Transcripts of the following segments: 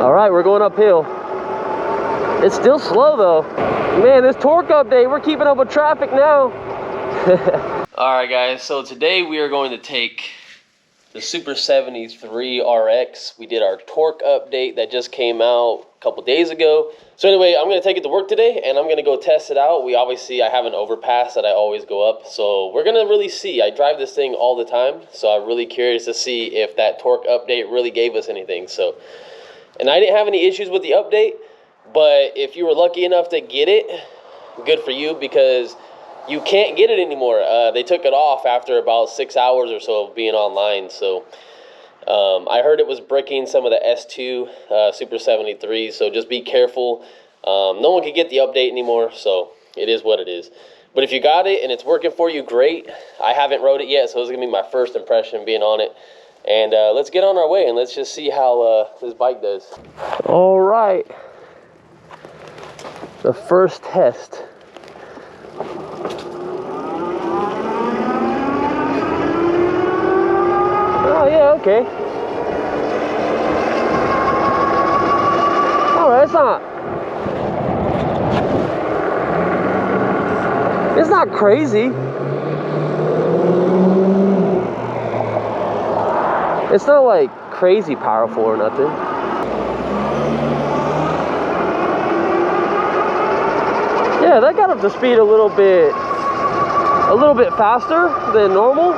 All right, we're going uphill. It's still slow though. Man, this torque update, we're keeping up with traffic now. All right guys, so today we are going to take the Super73 Rx. We did our torque update that just came out a couple days ago. So anyway, I'm going to take it to work today and I'm going to go test it out. I have an overpass that I always go up. So we're going to really see. I drive this thing all the time. So I'm really curious to see if that torque update really gave us anything. So, and I didn't have any issues with the update. But if you were lucky enough to get it, good for you, because you can't get it anymore. They took it off after about 6 hours or so of being online. So I heard it was bricking some of the S2 Super 73. So just be careful. No one can get the update anymore. So it is what it is. But if you got it and it's working for you, great. I haven't rode it yet, so this is going to be my first impression being on it. And let's get on our way and let's just see how this bike does. All right. The first test. Oh yeah, okay. Alright, it's not crazy. It's not like crazy powerful or nothing. Yeah, that got up to speed a little bit faster than normal.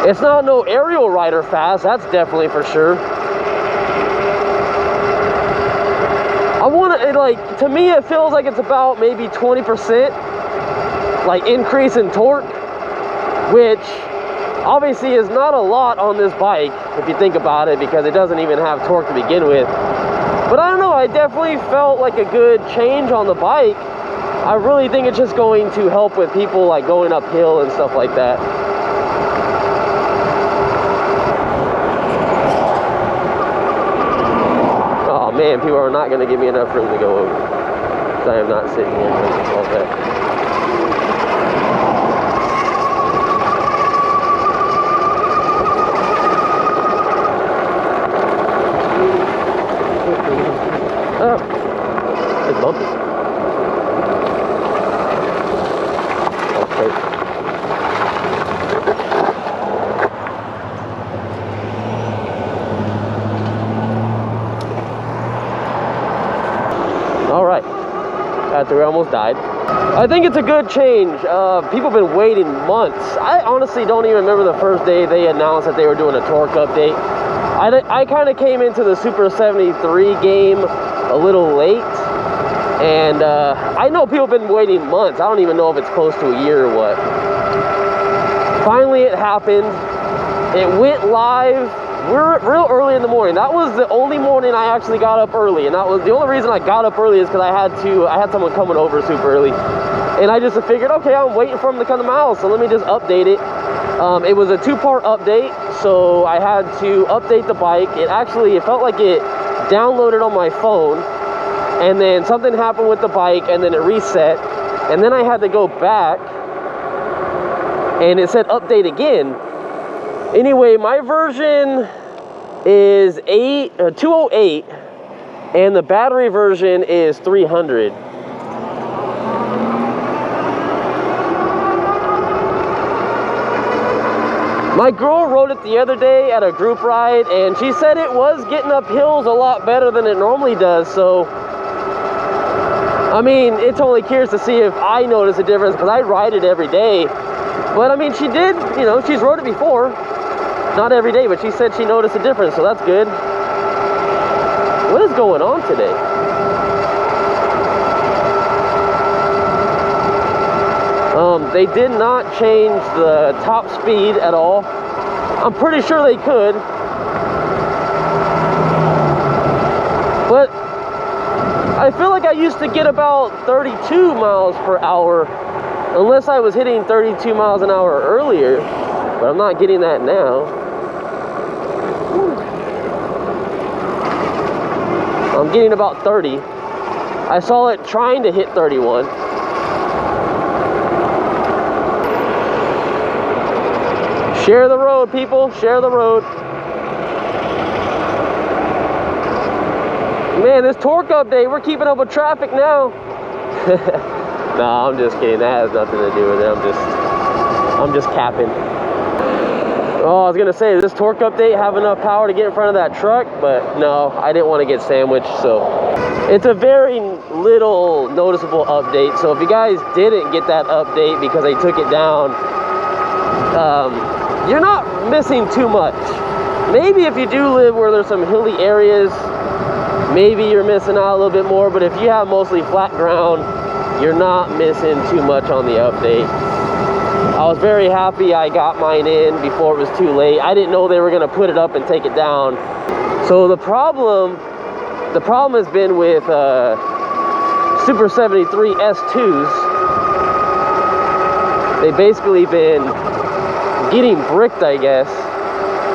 It's not no aerial rider fast, that's definitely for sure. To me it feels like it's about maybe 20% like increase in torque, which obviously is not a lot on this bike if you think about it, because it doesn't even have torque to begin with. But I don't know, I definitely felt like a good change on the bike. I really think it's just going to help with people like going uphill and stuff like that. Oh man, people are not going to give me enough room to go over. I am not sitting here and all that. Oh, it's bumpy. Okay. All right. After we almost died. I think it's a good change. People have been waiting months. I honestly don't even remember the first day they announced that they were doing a torque update. I kind of came into the Super 73 game a little late, and I know people have been waiting months. I don't even know if it's close to a year or what. Finally it happened. It went live real early in the morning. That was the only morning I actually got up early, and that was the only reason I got up early is because I had someone coming over super early, and I just figured, okay, I'm waiting for him to come to my house, so let me just update it. It was a 2-part update, so I had to update the bike. It felt like it downloaded on my phone, and then something happened with the bike, and then it reset, and then I had to go back, and it said update again. Anyway, my version is 208, and the battery version is 300. My girl rode it the other day at a group ride, and she said it was getting up hills a lot better than it normally does. So, I mean, it's only curious to see if I notice a difference, because I ride it every day. But I mean, she did, you know, she's rode it before. Not every day, but she said she noticed a difference, so that's good. What is going on today? They did not change the top speed at all. I'm pretty sure they could. But I feel like I used to get about 32 miles per hour, unless I was hitting 32 miles an hour earlier. But I'm not getting that now. I'm getting about 30. I saw it trying to hit 31. Share the road, people. Share the road. Man, this torque update, we're keeping up with traffic now. Nah, I'm just kidding. That has nothing to do with it. I'm just capping. Oh, I was gonna say, does this torque update have enough power to get in front of that truck? But no, I didn't want to get sandwiched, so it's a very little noticeable update. So if you guys didn't get that update because they took it down, you're not missing too much. Maybe if you do live where there's some hilly areas, maybe you're missing out a little bit more, but if you have mostly flat ground, you're not missing too much on the update. I was very happy I got mine in before it was too late. I didn't know they were going to put it up and take it down. So the problem has been with Super73 S2s. They've basically been getting bricked, I guess,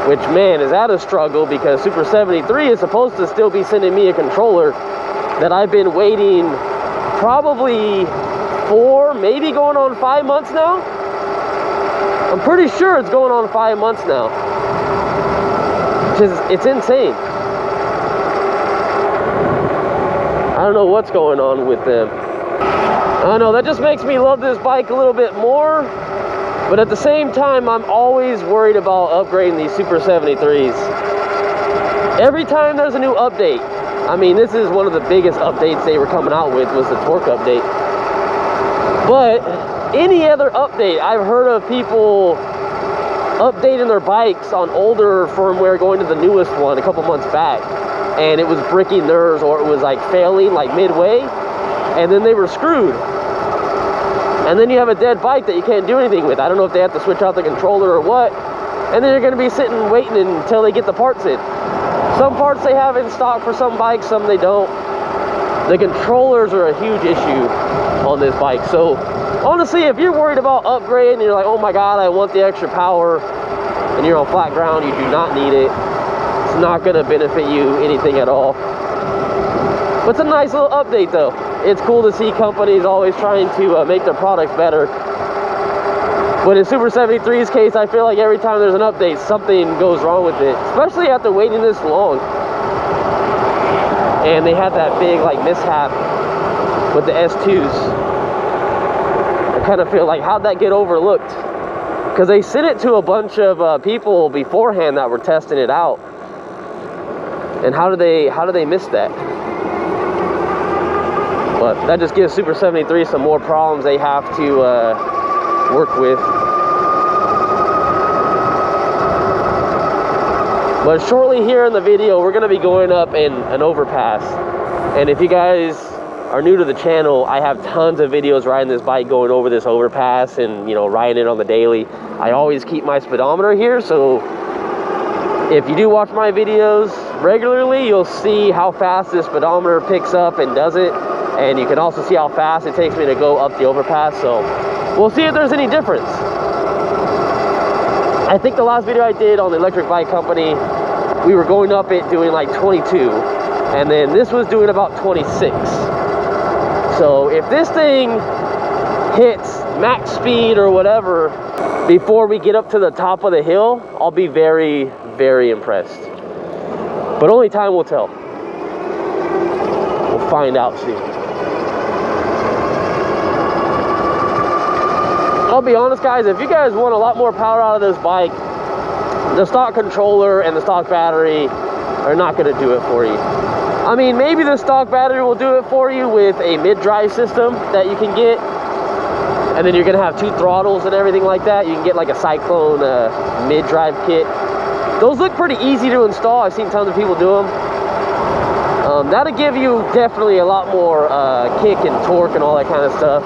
which, man, is that a struggle, because Super73 is supposed to still be sending me a controller that I've been waiting probably 4, maybe going on 5 months now. I'm pretty sure it's going on 5 months now. It's insane. I don't know what's going on with them. I don't know, that just makes me love this bike a little bit more. But at the same time, I'm always worried about upgrading these Super73s. Every time there's a new update, I mean, this is one of the biggest updates they were coming out with, was the torque update. But any other update, I've heard of people updating their bikes on older firmware going to the newest one a couple months back, and it was bricking theirs, or it was like failing like midway, and then they were screwed. And then you have a dead bike that you can't do anything with. I don't know if they have to switch out the controller or what, and then you're going to be sitting waiting until they get the parts in. Some parts they have in stock for some bikes, some they don't. The controllers are a huge issue on this bike. So honestly, if you're worried about upgrading and you're like, oh my god, I want the extra power, and you're on flat ground, you do not need it. It's not going to benefit you anything at all. But it's a nice little update though. It's cool to see companies always trying to make their products better. But in Super73's case, I feel like every time there's an update, something goes wrong with it, especially after waiting this long. And they had that big like mishap with the S2s. I kind of feel like, how'd that get overlooked? Because they sent it to a bunch of people beforehand that were testing it out. And how do they miss that? But that just gives Super73 some more problems they have to work with. But shortly here in the video, we're going to be going up in an overpass. And if you guys are new to the channel, I have tons of videos riding this bike going over this overpass and, you know, riding it on the daily. I always keep my speedometer here, so if you do watch my videos regularly, you'll see how fast this speedometer picks up and does it. And you can also see how fast it takes me to go up the overpass. So we'll see if there's any difference. I think the last video I did on the electric bike company, we were going up it doing like 22. And then this was doing about 26. So if this thing hits max speed or whatever before we get up to the top of the hill, I'll be very, very impressed. But only time will tell. We'll find out soon. I'll be honest, guys, if you guys want a lot more power out of this bike, the stock controller and the stock battery are not going to do it for you. I mean, maybe the stock battery will do it for you with a mid-drive system that you can get, and then you're going to have 2 throttles and everything like that. You can get like a Cyclone mid-drive kit. Those look pretty easy to install. I've seen tons of people do them. That'll give you definitely a lot more kick and torque and all that kind of stuff.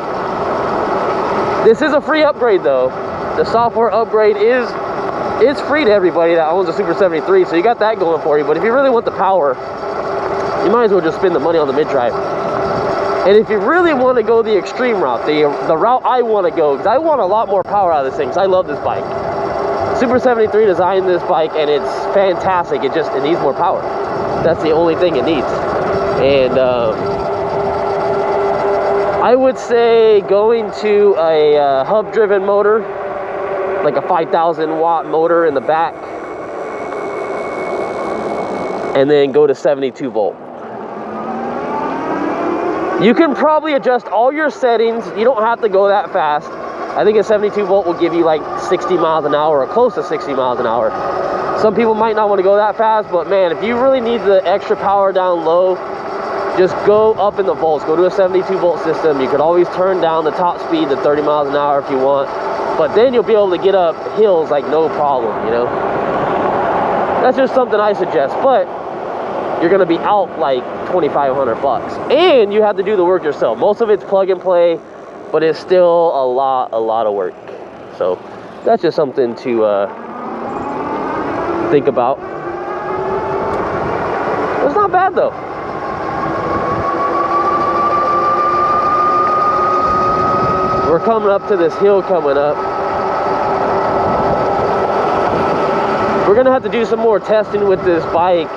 This is a free upgrade though. The software upgrade is free to everybody that owns a Super73, so you got that going for you. But if you really want the power, you might as well just spend the money on the mid-drive. And if you really want to go the extreme route, the route I want to go, because I want a lot more power out of this thing, because I love this bike. Super73 designed this bike and it's fantastic. It needs more power. That's the only thing it needs. And I would say going to a hub-driven motor, like a 5,000 watt motor in the back, and then go to 72 volt. You can probably adjust all your settings. You don't have to go that fast. I think a 72 volt will give you like 60 miles an hour or close to 60 miles an hour. Some people might not want to go that fast, but man, if you really need the extra power down low, just go up in the volts. Go to a 72 volt system. You could always turn down the top speed to 30 miles an hour if you want, but then you'll be able to get up hills like no problem, you know. That's just something I suggest, but you're gonna be out like 2,500 bucks, and you have to do the work yourself. Most of it's plug and play, but it's still a lot of work. So that's just something to think about. It's not bad though. We're coming up to this hill coming up. We're gonna have to do some more testing with this bike,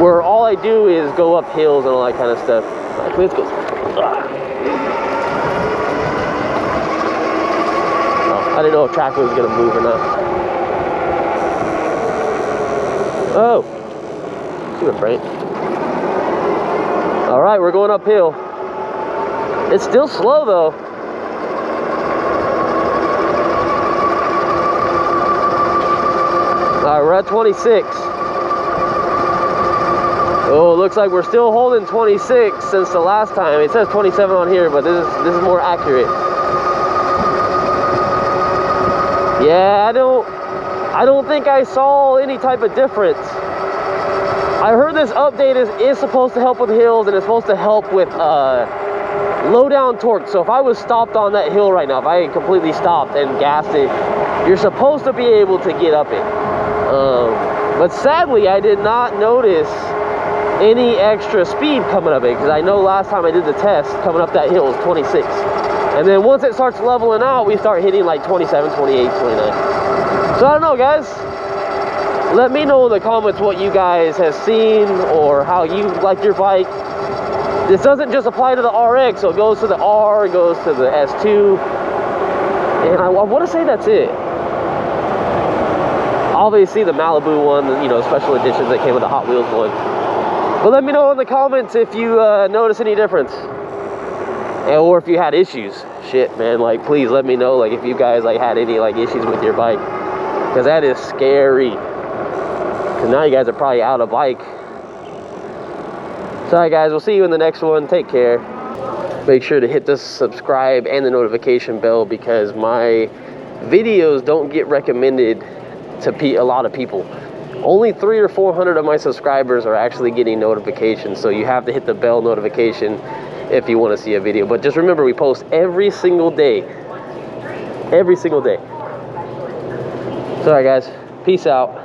where all I do is go up hills and all that kind of stuff. All right, let's go. Oh, I didn't know if traffic was gonna move or not. Oh, too afraid. All right, we're going uphill. It's still slow though. All right, we're at 26. Oh, looks like we're still holding 26 since the last time. It says 27 on here, but this is more accurate. Yeah, I don't think I saw any type of difference. I heard this update is supposed to help with hills, and it's supposed to help with low down torque. So if I was stopped on that hill right now, if I had completely stopped and gassed it, you're supposed to be able to get up it. But sadly, I did not notice any extra speed coming up it, because I know last time I did the test, coming up that hill was 26. And then once it starts leveling out, we start hitting like 27, 28, 29. So I don't know, guys. Let me know in the comments what you guys have seen or how you like your bike. This doesn't just apply to the RX, so it goes to the R, it goes to the S2. And I want to say that's it. Obviously the Malibu one, you know, special editions that came with the Hot Wheels one. But let me know in the comments if you notice any difference, or if you had issues. Shit, man, like please let me know, like if you guys like had any like issues with your bike, because that is scary. Because now you guys are probably out of bike. So alright guys, we'll see you in the next one. Take care. Make sure to hit the subscribe and the notification bell, because my videos don't get recommended to a lot of people. Only 300 or 400 of my subscribers are actually getting notifications, so you have to hit the bell notification if you want to see a video. But just remember, we post every single day. Every single day. So alright guys, peace out.